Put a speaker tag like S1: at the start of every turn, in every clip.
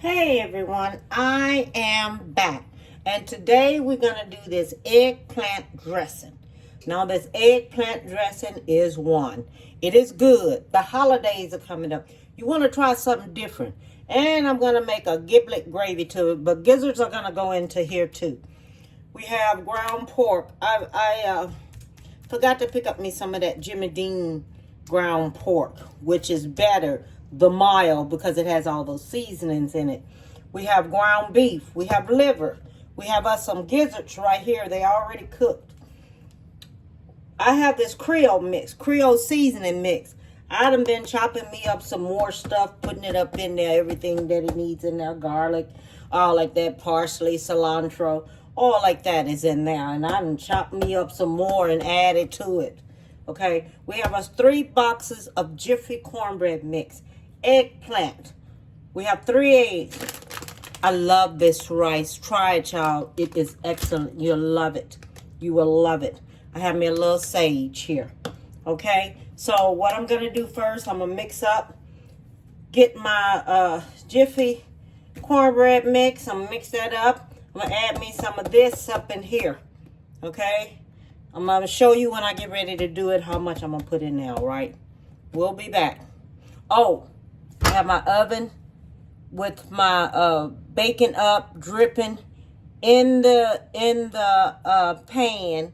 S1: Hey everyone, I am back, and today we're going to do this eggplant dressing. Now this eggplant dressing is one. It is good. The holidays are coming up. You want to try something different. And I'm going to make a giblet gravy to it, but gizzards are going to go into here too. We have ground pork. I forgot to pick up me some of that Jimmy Dean ground pork, which is better, the mild, because it has all those seasonings in it. We have ground beef. We have liver. We have us some gizzards right here. They already cooked. I have this Creole mix, Creole seasoning mix. I done been chopping me up some more stuff, putting it up in there, everything that it needs in there, garlic, all like that, parsley, cilantro, all like that is in there. And I done chopped me up some more and added to it. Okay, we have us 3 boxes of Jiffy cornbread mix, eggplant. We have 3 eggs. I love this rice. Try it, y'all. It is excellent. You'll love it. You will love it. I have me a little sage here. Okay, so what I'm going to do first, I'm going to mix up, get my Jiffy cornbread mix. I'm going to mix that up. I'm going to add me some of this up in here. Okay, I'm going to show you when I get ready to do it how much I'm going to put in there, all right? We'll be back. Oh, I have my oven with my bacon up, dripping in the pan,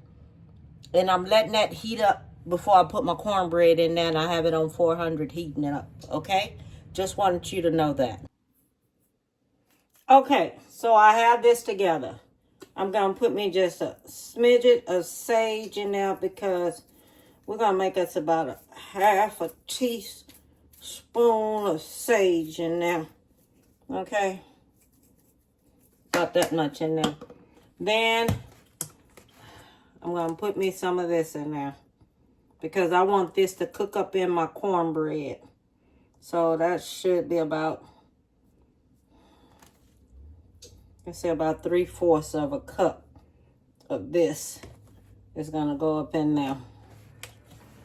S1: and I'm letting that heat up before I put my cornbread in there, and I have it on 400 heating it up, okay? Just wanted you to know that. Okay, so I have this together. I'm going to put me just a smidget of sage in there because we're going to make us about a half a teaspoon of sage in there. Okay. About that much in there. Then I'm going to put me some of this in there because I want this to cook up in my cornbread. So that should be about, let's say about 3/4 of a cup of this is going to go up in there.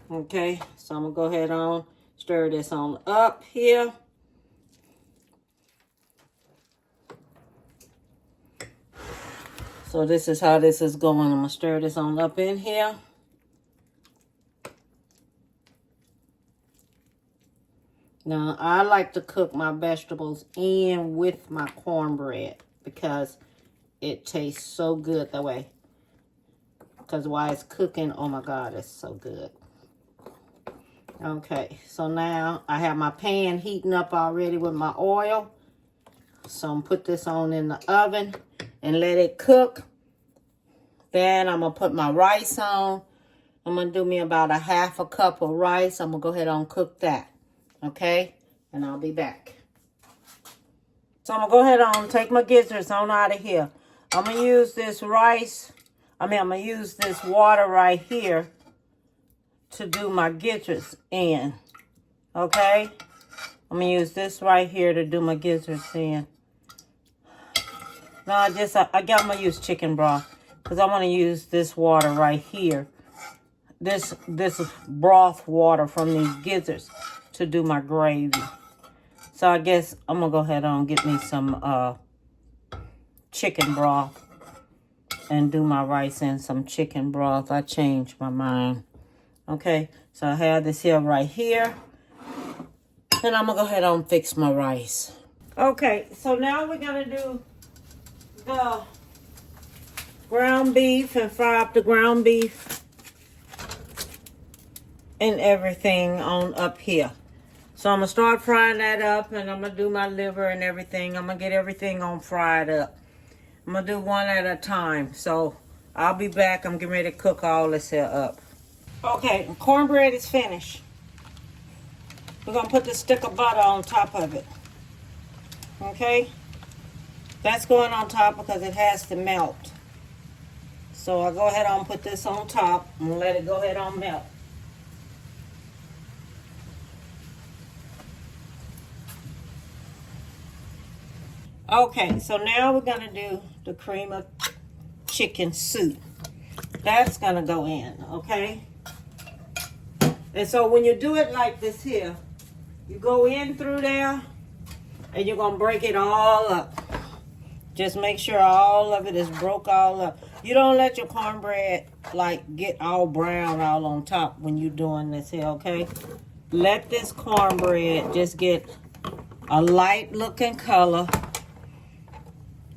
S1: Okay, so I'm going to go ahead on, stir this on up here. So this is how this is going. I'm going to stir this on up in here. Now, I like to cook my vegetables in with my cornbread because it tastes so good that way. Because while it's cooking, oh my God, it's so good. Okay, so now I have my pan heating up already with my oil. So I'm going to put this on in the oven and let it cook. Then I'm going to put my rice on. I'm going to do me about a half a cup of rice. I'm going to go ahead and cook that. Okay? And I'll be back. So I'm going to go ahead and take my gizzards on out of here. I'm going to use this rice. I'm going to use this water right here to do my gizzards in. Okay? I'm going to use this right here to do my gizzards in. No, I'm going to use chicken broth because I want to use this water right here. This broth water from these gizzards to do my gravy. So I guess I'm going to go ahead and get me some chicken broth and do my rice in some chicken broth. I changed my mind. Okay, so I have this here right here. And I'm going to go ahead and fix my rice. Okay, so now we're going to do the ground beef and fry up the ground beef and everything on up here. So I'm going to start frying that up, and I'm going to do my liver and everything. I'm going to get everything on fried up. I'm going to do one at a time. So I'll be back. I'm getting ready to cook all this here up. Okay, cornbread is finished. We're going to put the stick of butter on top of it. Okay? That's going on top because it has to melt. So I'll go ahead and put this on top and let it go ahead and melt. Okay, so now we're going to do the cream of chicken soup. That's going to go in, okay? And so when you do it like this here, you go in through there And you're going to break it all up. Just make sure all of it is broke all up. You don't let your cornbread like get all brown all on top when you're doing this here, okay? Let this cornbread just get a light looking color.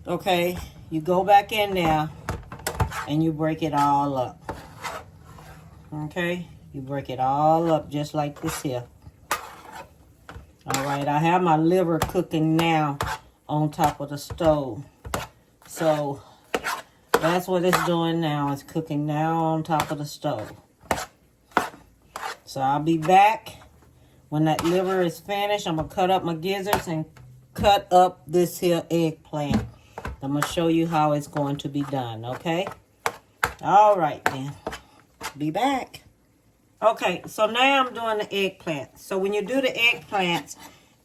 S1: Okay, you go back in there and you break it all up. Okay, you break it all up just like this here. All right, I have my liver cooking now on top of the stove. So that's what it's doing now. It's cooking now on top of the stove. So I'll be back when that liver is finished. I'm going to cut up my gizzards and cut up this here eggplant. I'm going to show you how it's going to be done, okay? All right, then. Be back. Okay, so now I'm doing the eggplant. So when you do the eggplants,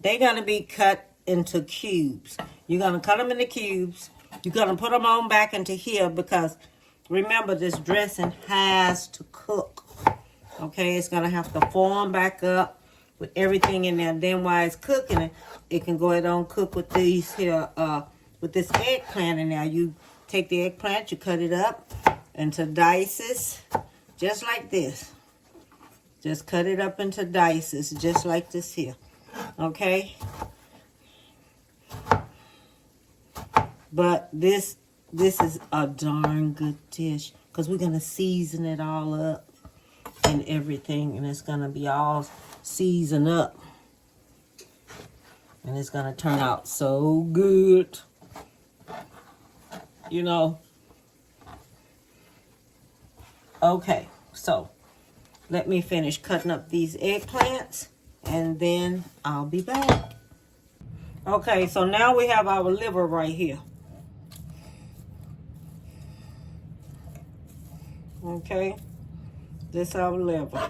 S1: they're going to be cut into cubes. You're going to cut them into cubes. You're going to put them on back into here because, remember, this dressing has to cook. Okay, it's going to have to form back up with everything in there. Then while it's cooking, it can go ahead and cook with these here, with this eggplant in there. You take the eggplant, you cut it up into dices, just like this. Just cut it up into dices, just like this here. Okay? But this is a darn good dish because we're going to season it all up and everything. And it's going to be all seasoned up. And it's going to turn out so good. You know. Okay, so let me finish cutting up these eggplants and then I'll be back. Okay, so now we have our liver right here. Okay, this our liver.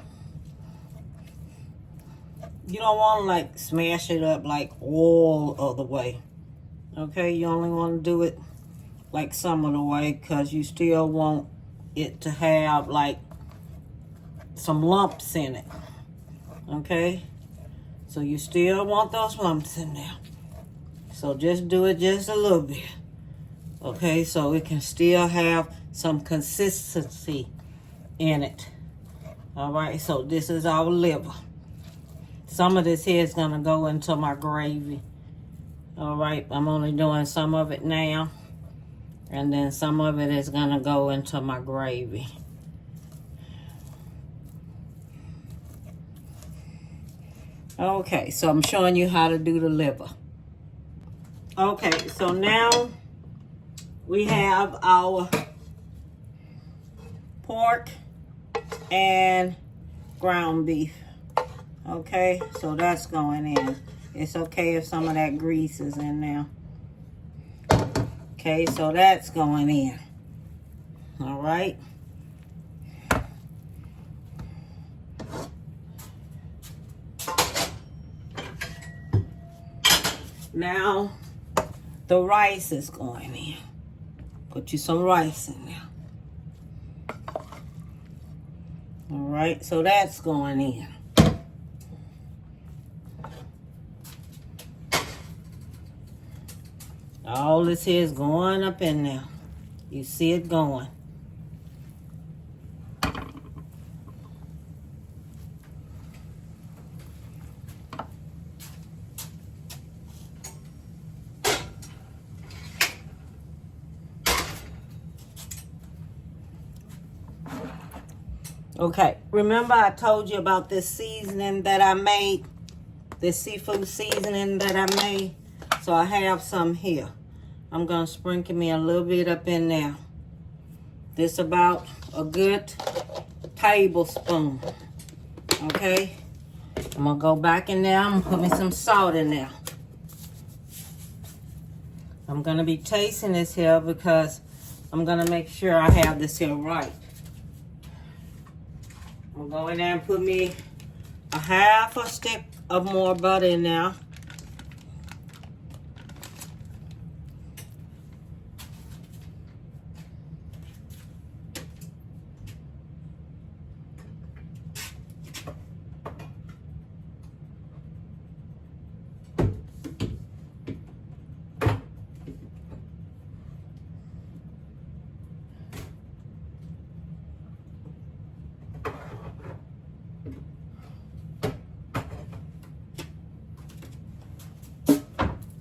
S1: You don't want to like smash it up like all of the way. Okay, you only want to do it like some of the way because you still want it to have like some lumps in it. Okay, so you still want those lumps in there. So just do it just a little bit. Okay, so it can still have some consistency in it. All right, so this is our liver. Some of this here is going to go into my gravy. All right, I'm only doing some of it now. And then some of it is going to go into my gravy. Okay, so I'm showing you how to do the liver. Okay, so now we have our pork and ground beef. Okay, so that's going in. It's okay if some of that grease is in there. Okay, so that's going in. All right. Now, the rice is going in. Put you some rice in there. All right, so that's going in. All this here is going up in there. You see it going. Okay, remember I told you about this seasoning that I made? This seafood seasoning that I made? So I have some here. I'm going to sprinkle me a little bit up in there. This about a good tablespoon. Okay? I'm going to go back in there. I'm going to put me some salt in there. I'm going to be tasting this here because I'm going to make sure I have this here right. I'm going to go in there and put me a half a stick of more butter in there.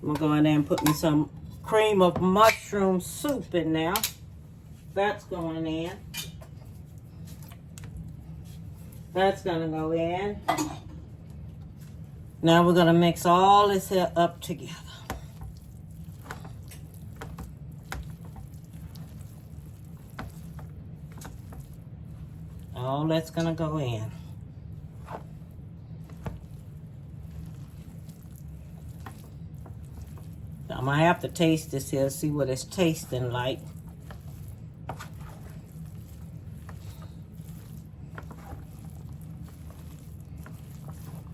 S1: I'm gonna go in there and put me some cream of mushroom soup in there. That's going in. That's gonna go in. Now we're gonna mix all this here up together. All that's gonna go in. I'm gonna have to taste this here, see what it's tasting like.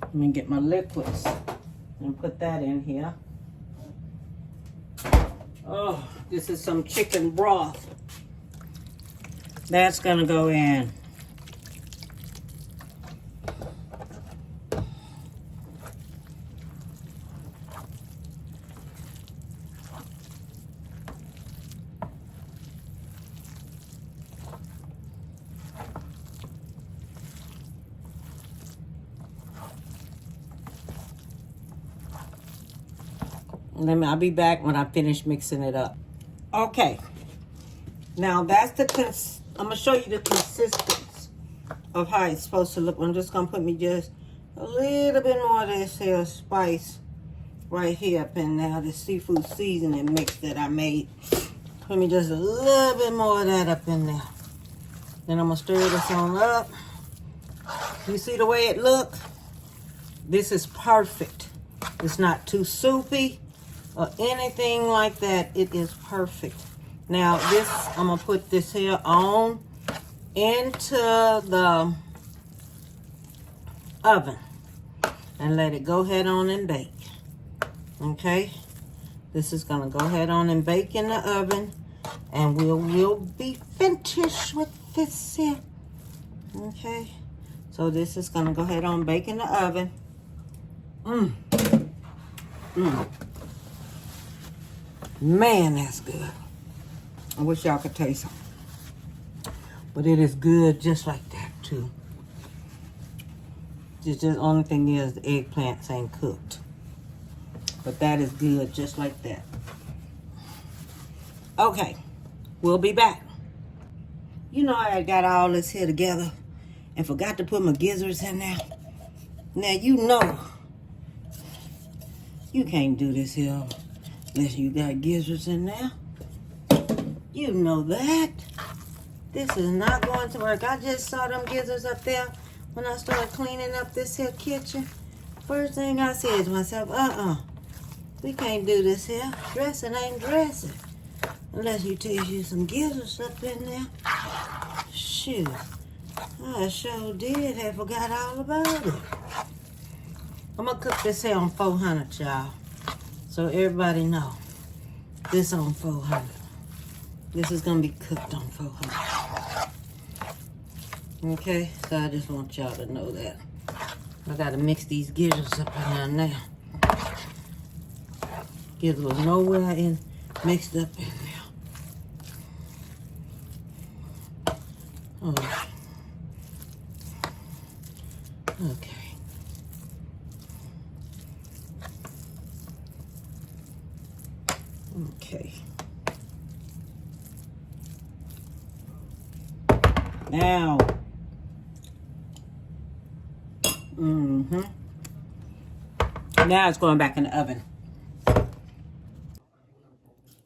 S1: Let me get my liquids and put that in here. Oh, this is some chicken broth. That's gonna go in. I'll be back when I finish mixing it up. Okay. Now that's I'm gonna show you the consistency of how it's supposed to look. I'm just gonna put me just a little bit more of this here spice right here up in there, the seafood seasoning mix that I made. Put me just a little bit more of that up in there. Then I'm gonna stir this on up. You see the way it looks? This is perfect. It's not too soupy or anything like that. It is perfect. Now this, I'm gonna put this here on into the oven and let it go ahead on and bake. Okay, this is gonna go ahead on and bake in the oven, and we'll be finished with this here. Okay, so this is gonna go ahead on bake in the oven. Man, that's good. I wish y'all could taste it. But it is good just like that too. Just the only thing is the eggplants ain't cooked. But that is good just like that. Okay, we'll be back. You know I got all this here together and forgot to put my gizzards in there. Now you know you can't do this here unless you got gizzards in there. You know that. This is not going to work. I just saw them gizzards up there when I started cleaning up this here kitchen. First thing I said to myself, we can't do this here. Dressing ain't dressing. Unless you taste you some gizzards up in there. Shoot. I sure did. I forgot all about it. I'm going to cook this here on 400, y'all. So everybody know. This on 400. This is going to be cooked on 400. Okay? So I just want y'all to know that. I got to mix these gizzards up in there now. Gizzards was nowhere in mixed up in there. Oh. Okay. Okay. Now. Now it's going back in the oven.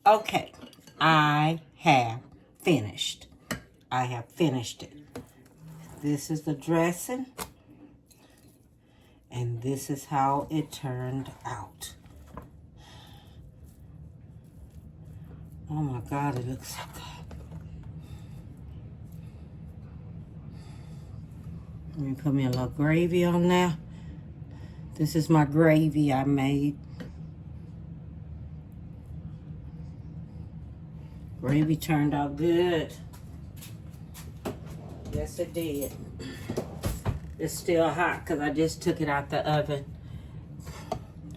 S1: Okay. I have finished. I have finished it. This is the dressing. And this is how it turned out. Oh my God, it looks so good. Let me put me a little gravy on there. This is my gravy I made. Gravy turned out good. Yes, it did. It's still hot because I just took it out the oven.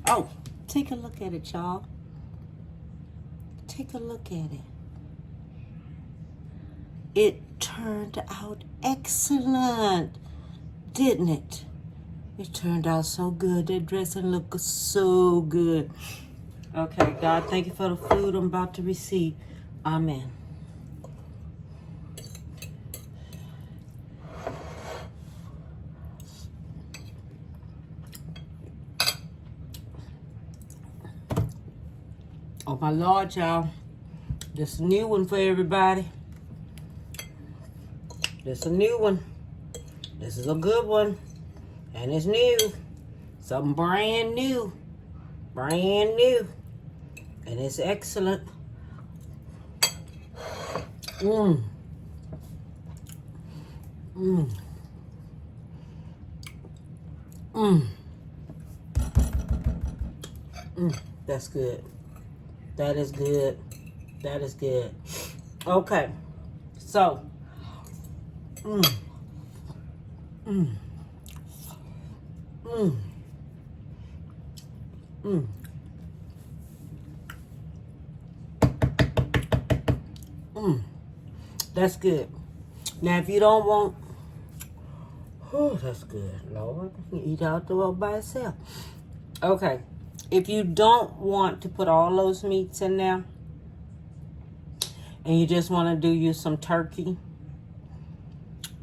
S1: Oh, take a look at it, y'all. Take a look at it. It turned out excellent, didn't it? It turned out so good. That dressing looked so good. Okay, God, thank you for the food I'm about to receive. Amen. Oh, my Lord, y'all. This is a new one for everybody. This is a new one. This is a good one. And it's new. Something brand new. Brand new. And it's excellent. Mmm. Mmm. Mmm. Mmm. That's good. That is good. That is good. Okay. So. Mmm. Mmm. Mmm. Mmm. Mmm. That's good. Now, if you don't want... Oh, that's good, Lord. You eat out the world by itself. Okay. If you don't want to put all those meats in there, and you just want to do you some turkey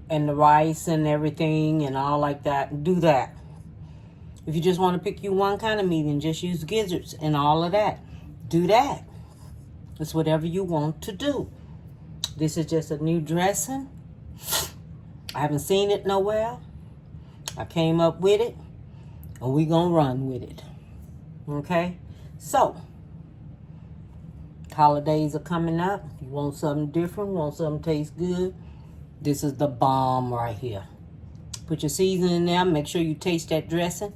S1: and the rice and everything and all like that, do that. If you just want to pick you one kind of meat and just use gizzards and all of that, do that. It's whatever you want to do. This is just a new dressing. I haven't seen it nowhere. I came up with it, and we're going to run with it. Okay? So, holidays are coming up. You want something different, want something to taste good, this is the bomb right here. Put your seasoning in there. Make sure you taste that dressing,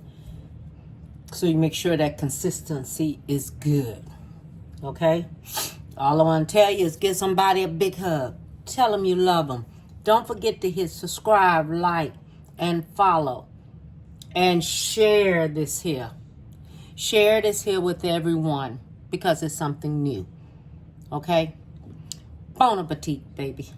S1: so you make sure that consistency is good. Okay? All I want to tell you is give somebody a big hug. Tell them you love them. Don't forget to hit subscribe, like, and follow. And share this here. Share this here with everyone, because it's something new. Okay? Bon appetit, baby.